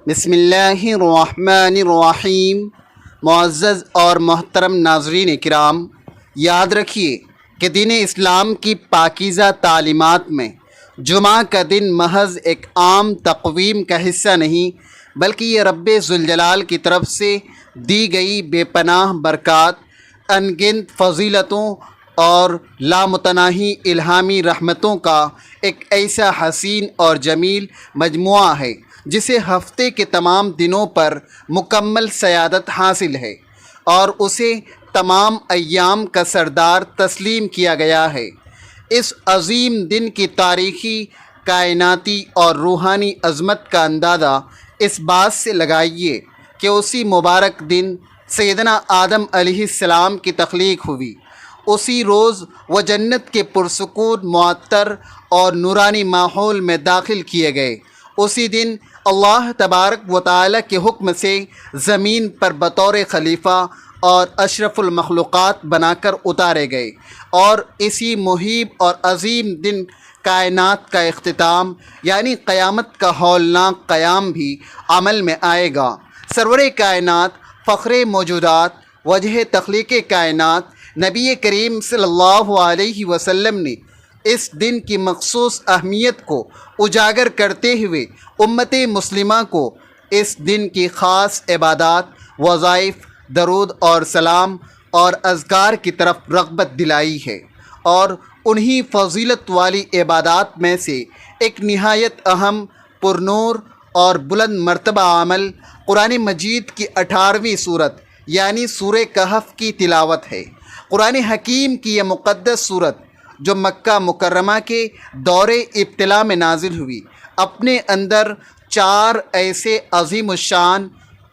بسم اللہ الرحمن الرحیم۔ معزز اور محترم ناظرین کرام، یاد رکھیے کہ دین اسلام کی پاکیزہ تعلیمات میں جمعہ کا دن محض ایک عام تقویم کا حصہ نہیں، بلکہ یہ رب ذوالجلال کی طرف سے دی گئی بے پناہ برکات، ان گنت فضیلتوں اور لامتناہی الہامی رحمتوں کا ایک ایسا حسین اور جمیل مجموعہ ہے جسے ہفتے کے تمام دنوں پر مکمل سیادت حاصل ہے اور اسے تمام ایام کا سردار تسلیم کیا گیا ہے۔ اس عظیم دن کی تاریخی، کائناتی اور روحانی عظمت کا اندازہ اس بات سے لگائیے کہ اسی مبارک دن سیدنا آدم علیہ السلام کی تخلیق ہوئی۔ اسی روز وہ جنت کے پرسکون، معطر اور نورانی ماحول میں داخل کیے گئے۔ اسی دن اللہ تبارک و تعالی کے حکم سے زمین پر بطور خلیفہ اور اشرف المخلوقات بنا کر اتارے گئے، اور اسی مہیب اور عظیم دن کائنات کا اختتام یعنی قیامت کا ہولناک قیام بھی عمل میں آئے گا۔ سرور کائنات، فخر موجودات، وجہ تخلیق کائنات نبی کریم صلی اللہ علیہ وسلم نے اس دن کی مخصوص اہمیت کو اجاگر کرتے ہوئے امت مسلمہ کو اس دن کی خاص عبادات، وظائف، درود اور سلام اور اذکار کی طرف رغبت دلائی ہے، اور انہی فضیلت والی عبادات میں سے ایک نہایت اہم، پرنور اور بلند مرتبہ عمل قرآن مجید کی 18ویں صورت یعنی سورہ کہف کی تلاوت ہے۔ قرآن حکیم کی یہ مقدس صورت جو مکہ مکرمہ کے دور ابتلا میں نازل ہوئی، اپنے اندر 4 ایسے عظیم الشان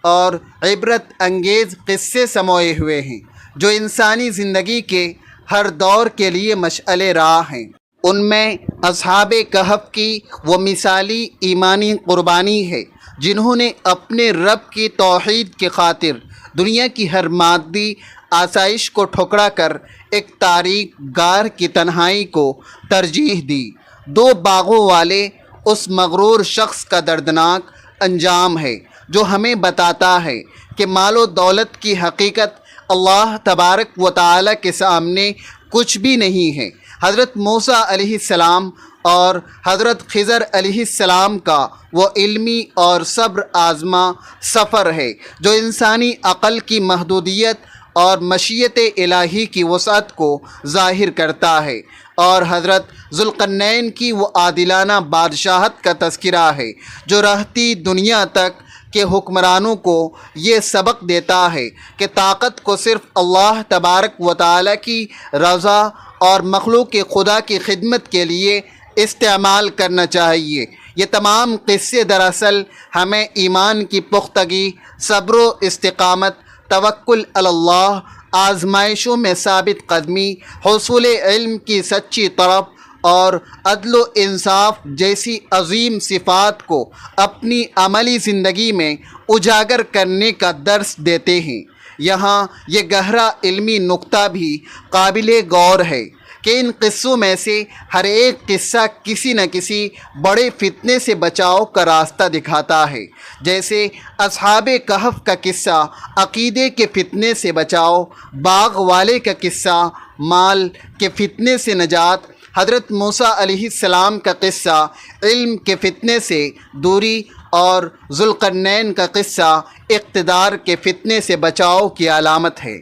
اور عبرت انگیز قصے سموئے ہوئے ہیں جو انسانی زندگی کے ہر دور کے لیے مشعل راہ ہیں۔ ان میں اصحاب کہف کی وہ مثالی ایمانی قربانی ہے جنہوں نے اپنے رب کی توحید کی خاطر دنیا کی ہر مادی آسائش کو ٹھکرا کر ایک تاریک غار کی تنہائی کو ترجیح دی۔ 2 باغوں والے اس مغرور شخص کا دردناک انجام ہے جو ہمیں بتاتا ہے کہ مال و دولت کی حقیقت اللہ تبارک و تعالی کے سامنے کچھ بھی نہیں ہے۔ حضرت موسیٰ علیہ السلام اور حضرت خضر علیہ السلام کا وہ علمی اور صبر آزما سفر ہے جو انسانی عقل کی محدودیت اور مشیت الہی کی وسعت کو ظاہر کرتا ہے، اور حضرت ذوالقرنین کی وہ عادلانہ بادشاہت کا تذکرہ ہے جو رہتی دنیا تک کے حکمرانوں کو یہ سبق دیتا ہے کہ طاقت کو صرف اللہ تبارک و تعالی کی رضا اور مخلوق خدا کی خدمت کے لیے استعمال کرنا چاہیے۔ یہ تمام قصے دراصل ہمیں ایمان کی پختگی، صبر و استقامت، توکل علی اللہ، آزمائشوں میں ثابت قدمی، حصول علم کی سچی طلب اور عدل و انصاف جیسی عظیم صفات کو اپنی عملی زندگی میں اجاگر کرنے کا درس دیتے ہیں۔ یہاں یہ گہرا علمی نقطہ بھی قابل غور ہے کہ ان قصوں میں سے ہر ایک قصہ کسی نہ کسی بڑے فتنے سے بچاؤ کا راستہ دکھاتا ہے۔ جیسے اصحاب کہف کا قصہ عقیدے کے فتنے سے بچاؤ، باغ والے کا قصہ مال کے فتنے سے نجات، حضرت موسیٰ علیہ السلام کا قصہ علم کے فتنے سے دوری، اور ذوالقرنین کا قصہ اقتدار کے فتنے سے بچاؤ کی علامت ہے۔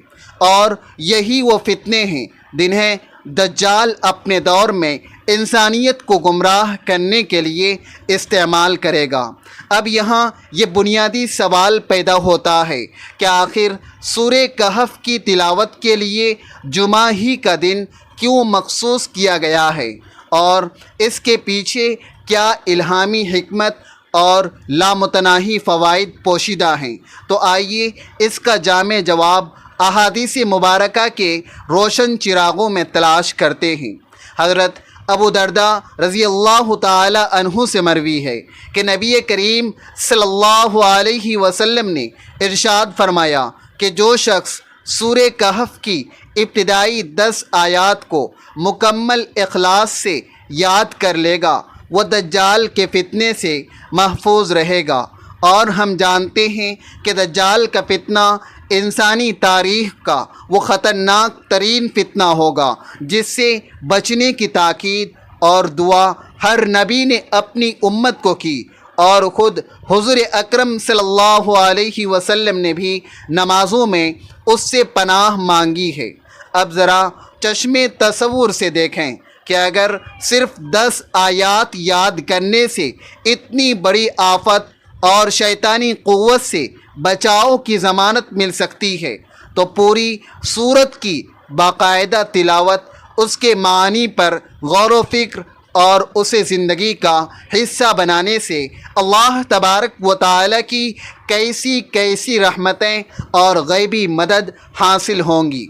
اور یہی وہ فتنے ہیں جنہیں دجال اپنے دور میں انسانیت کو گمراہ کرنے کے لیے استعمال کرے گا۔ اب یہاں یہ بنیادی سوال پیدا ہوتا ہے کہ آخر سورہ کہف کی تلاوت کے لیے جمعہ ہی کا دن کیوں مخصوص کیا گیا ہے، اور اس کے پیچھے کیا الہامی حکمت اور لامتناہی فوائد پوشیدہ ہیں؟ تو آئیے اس کا جامع جواب احادیث مبارکہ کے روشن چراغوں میں تلاش کرتے ہیں۔ حضرت ابو درداء رضی اللہ تعالی عنہ سے مروی ہے کہ نبی کریم صلی اللہ علیہ وسلم نے ارشاد فرمایا کہ جو شخص سورہ کہف کی ابتدائی 10 آیات کو مکمل اخلاص سے یاد کر لے گا وہ دجال کے فتنے سے محفوظ رہے گا اور ہم جانتے ہیں کہ دجال کا فتنہ انسانی تاریخ کا وہ خطرناک ترین فتنہ ہوگا جس سے بچنے کی تاکید اور دعا ہر نبی نے اپنی امت کو کی، اور خود حضور اکرم صلی اللہ علیہ وسلم نے بھی نمازوں میں اس سے پناہ مانگی ہے۔ اب ذرا چشمے تصور سے دیکھیں کہ اگر صرف 10 آیات یاد کرنے سے اتنی بڑی آفت اور شیطانی قوت سے بچاؤ کی ضمانت مل سکتی ہے، تو پوری سورت کی باقاعدہ تلاوت، اس کے معنی پر غور و فکر اور اسے زندگی کا حصہ بنانے سے اللہ تبارک و تعالی کی کیسی کیسی رحمتیں اور غیبی مدد حاصل ہوں گی۔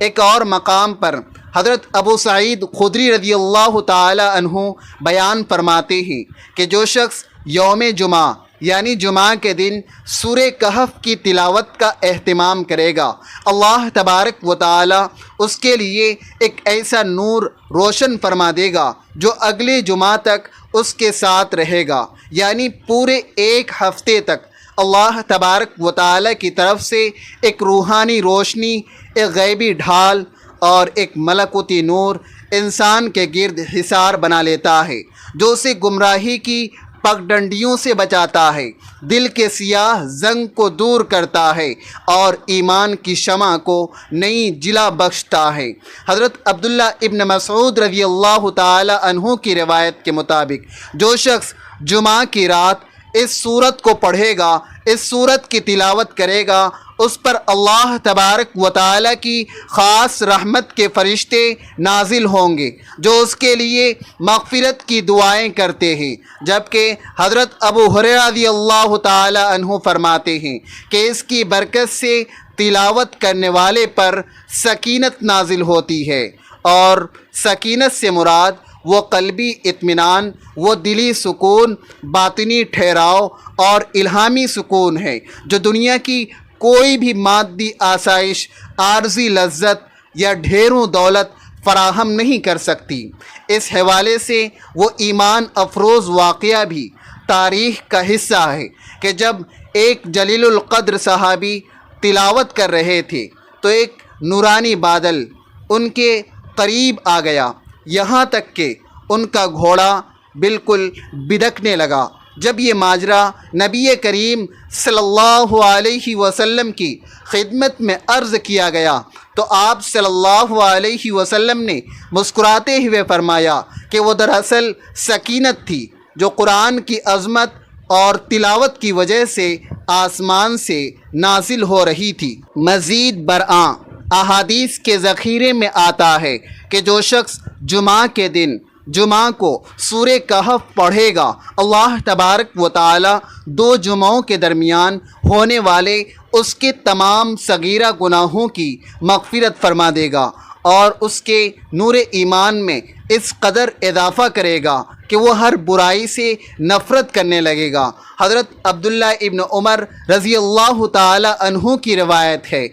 ایک اور مقام پر حضرت ابو سعید خدری رضی اللہ تعالی عنہ بیان فرماتے ہیں کہ جو شخص یوم جمعہ یعنی جمعہ کے دن سورہ کہف کی تلاوت کا اہتمام کرے گا، اللہ تبارک و تعالی اس کے لیے ایک ایسا نور روشن فرما دے گا جو اگلے جمعہ تک اس کے ساتھ رہے گا، یعنی پورے ایک ہفتے تک اللہ تبارک و تعالی کی طرف سے ایک روحانی روشنی، ایک غیبی ڈھال اور ایک ملکوتی نور انسان کے گرد حصار بنا لیتا ہے، جو اسے گمراہی کی پگڈنڈیوں سے بچاتا ہے، دل کے سیاہ زنگ کو دور کرتا ہے اور ایمان کی شمع کو نئی جلا بخشتا ہے۔ حضرت عبداللہ ابن مسعود رضی اللہ تعالی عنہ کی روایت کے مطابق جو شخص جمعہ کی رات اس سورت کو پڑھے گا، اس سورت کی تلاوت کرے گا، اس پر اللہ تبارک و تعالی کی خاص رحمت کے فرشتے نازل ہوں گے جو اس کے لیے مغفرت کی دعائیں کرتے ہیں، جبکہ حضرت ابو ہریرہ رضی اللہ تعالی عنہ فرماتے ہیں کہ اس کی برکت سے تلاوت کرنے والے پر سکینت نازل ہوتی ہے، اور سکینت سے مراد وہ قلبی اطمینان، وہ دلی سکون، باطنی ٹھہراؤ اور الہامی سکون ہے جو دنیا کی کوئی بھی مادی آسائش، عارضی لذت یا ڈھیروں دولت فراہم نہیں کر سکتی۔ اس حوالے سے وہ ایمان افروز واقعہ بھی تاریخ کا حصہ ہے کہ جب ایک جلیل القدر صحابی تلاوت کر رہے تھے تو ایک نورانی بادل ان کے قریب آ گیا، یہاں تک کہ ان کا گھوڑا بالکل بدکنے لگا۔ جب یہ ماجرا نبی کریم صلی اللہ علیہ وسلم کی خدمت میں عرض کیا گیا تو آپ صلی اللہ علیہ وسلم نے مسکراتے ہوئے فرمایا کہ وہ دراصل سکینت تھی جو قرآن کی عظمت اور تلاوت کی وجہ سے آسمان سے نازل ہو رہی تھی۔ مزید برآں احادیث کے ذخیرے میں آتا ہے کہ جو شخص جمعہ کے دن جمعہ کو سورہ کہف پڑھے گا، اللہ تبارک و تعالی 2 جمعوں کے درمیان ہونے والے اس کے تمام صغیرہ گناہوں کی مغفرت فرما دے گا اور اس کے نور ایمان میں اس قدر اضافہ کرے گا کہ وہ ہر برائی سے نفرت کرنے لگے گا۔ حضرت عبداللہ ابن عمر رضی اللہ تعالی عنہ کی روایت ہے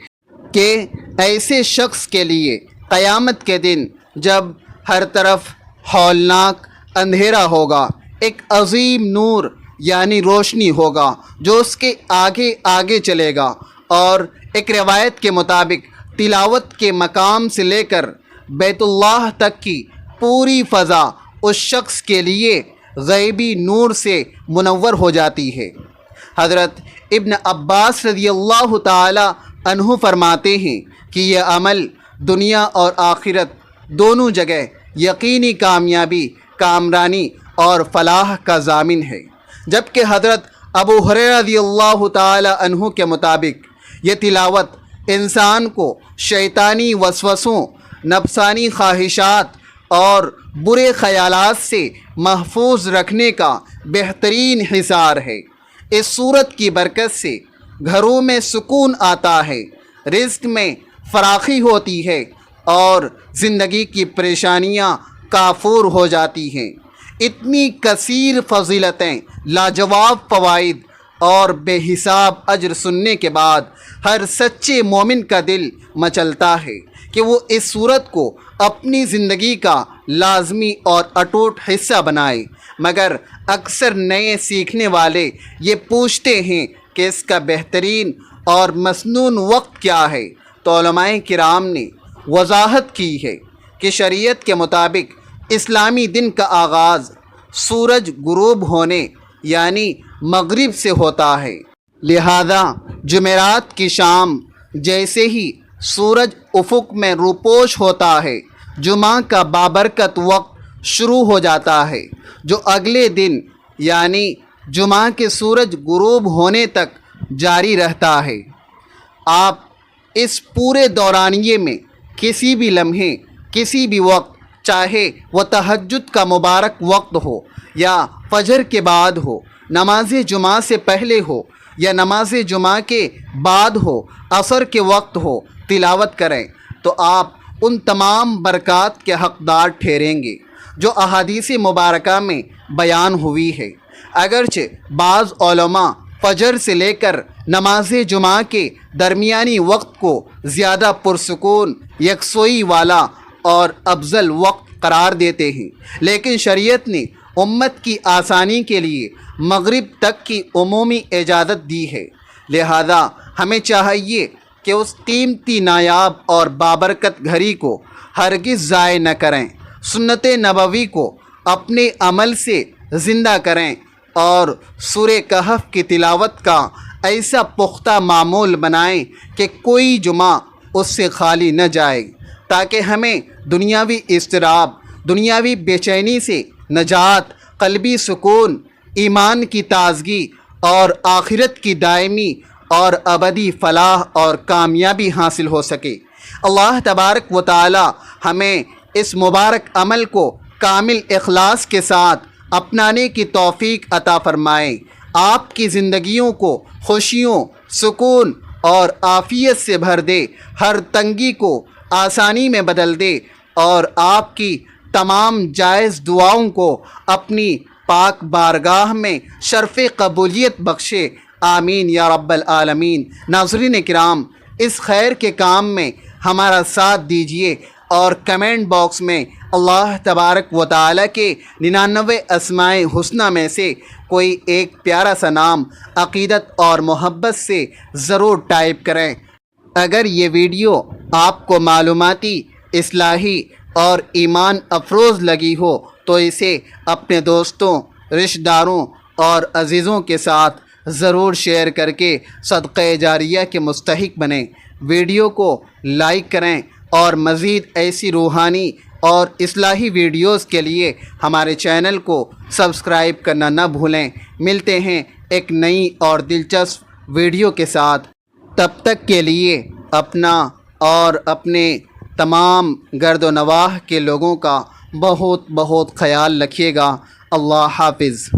کہ ایسے شخص کے لیے قیامت کے دن جب ہر طرف ہولناک اندھیرا ہوگا، ایک عظیم نور یعنی روشنی ہوگا جو اس کے آگے آگے چلے گا، اور ایک روایت کے مطابق تلاوت کے مقام سے لے کر بیت اللہ تک کی پوری فضا اس شخص کے لیے غیبی نور سے منور ہو جاتی ہے۔ حضرت ابن عباس رضی اللہ تعالی عنہ فرماتے ہیں کہ یہ عمل دنیا اور آخرت دونوں جگہ یقینی کامیابی، کامرانی اور فلاح کا ضامن ہے، جبکہ حضرت ابو ہریرہ رضی اللہ تعالی عنہ کے مطابق یہ تلاوت انسان کو شیطانی وسوسوں، نفسانی خواہشات اور برے خیالات سے محفوظ رکھنے کا بہترین حصار ہے۔ اس صورت کی برکت سے گھروں میں سکون آتا ہے، رزق میں فراخی ہوتی ہے اور زندگی کی پریشانیاں کافور ہو جاتی ہیں۔ اتنی کثیر فضیلتیں، لاجواب فوائد اور بے حساب اجر سننے کے بعد ہر سچے مومن کا دل مچلتا ہے کہ وہ اس صورت کو اپنی زندگی کا لازمی اور اٹوٹ حصہ بنائے، مگر اکثر نئے سیکھنے والے یہ پوچھتے ہیں کہ اس کا بہترین اور مسنون وقت کیا ہے۔ تو علماء کرام نے وضاحت کی ہے کہ شریعت کے مطابق اسلامی دن کا آغاز سورج غروب ہونے یعنی مغرب سے ہوتا ہے، لہذا جمعرات کی شام جیسے ہی سورج افق میں روپوش ہوتا ہے، جمعہ کا بابرکت وقت شروع ہو جاتا ہے، جو اگلے دن یعنی جمعہ کے سورج غروب ہونے تک جاری رہتا ہے۔ آپ اس پورے دورانیے میں کسی بھی لمحے، کسی بھی وقت، چاہے وہ تہجد کا مبارک وقت ہو یا فجر کے بعد ہو، نماز جمعہ سے پہلے ہو یا نماز جمعہ کے بعد ہو، عصر کے وقت ہو، تلاوت کریں تو آپ ان تمام برکات کے حقدار ٹھہریں گے جو احادیث مبارکہ میں بیان ہوئی ہے۔ اگرچہ بعض علماء فجر سے لے کر نماز جمعہ کے درمیانی وقت کو زیادہ پرسکون، یکسوئی والا اور افضل وقت قرار دیتے ہیں، لیکن شریعت نے امت کی آسانی کے لیے مغرب تک کی عمومی اجازت دی ہے، لہذا ہمیں چاہیے کہ اس قیمتی، نایاب اور بابرکت گھڑی کو ہرگز ضائع نہ کریں، سنت نبوی کو اپنے عمل سے زندہ کریں اور سورہ کہف کی تلاوت کا ایسا پختہ معمول بنائیں کہ کوئی جمعہ اس سے خالی نہ جائے، تاکہ ہمیں دنیاوی اضطراب، دنیاوی بے چینی سے نجات، قلبی سکون، ایمان کی تازگی اور آخرت کی دائمی اور ابدی فلاح اور کامیابی حاصل ہو سکے۔ اللہ تبارک و تعالی ہمیں اس مبارک عمل کو کامل اخلاص کے ساتھ اپنانے کی توفیق عطا فرمائے، آپ کی زندگیوں کو خوشیوں، سکون اور عافیت سے بھر دے، ہر تنگی کو آسانی میں بدل دے اور آپ کی تمام جائز دعاؤں کو اپنی پاک بارگاہ میں شرف قبولیت بخشے، آمین یا رب العالمین۔ ناظرین کرام، اس خیر کے کام میں ہمارا ساتھ دیجیے اور کمنٹ باکس میں اللہ تبارک و تعالیٰ کے 99 اسماء حسنہ میں سے کوئی ایک پیارا سا نام عقیدت اور محبت سے ضرور ٹائپ کریں۔ اگر یہ ویڈیو آپ کو معلوماتی، اصلاحی اور ایمان افروز لگی ہو تو اسے اپنے دوستوں، رشتہ داروں اور عزیزوں کے ساتھ ضرور شیئر کر کے صدقہ جاریہ کے مستحق بنیں۔ ویڈیو کو لائک کریں اور مزید ایسی روحانی اور اصلاحی ویڈیوز کے لیے ہمارے چینل کو سبسکرائب کرنا نہ بھولیں۔ ملتے ہیں ایک نئی اور دلچسپ ویڈیو کے ساتھ، تب تک کے لیے اپنا اور اپنے تمام گرد و نواح کے لوگوں کا بہت بہت خیال رکھیے گا۔ اللہ حافظ۔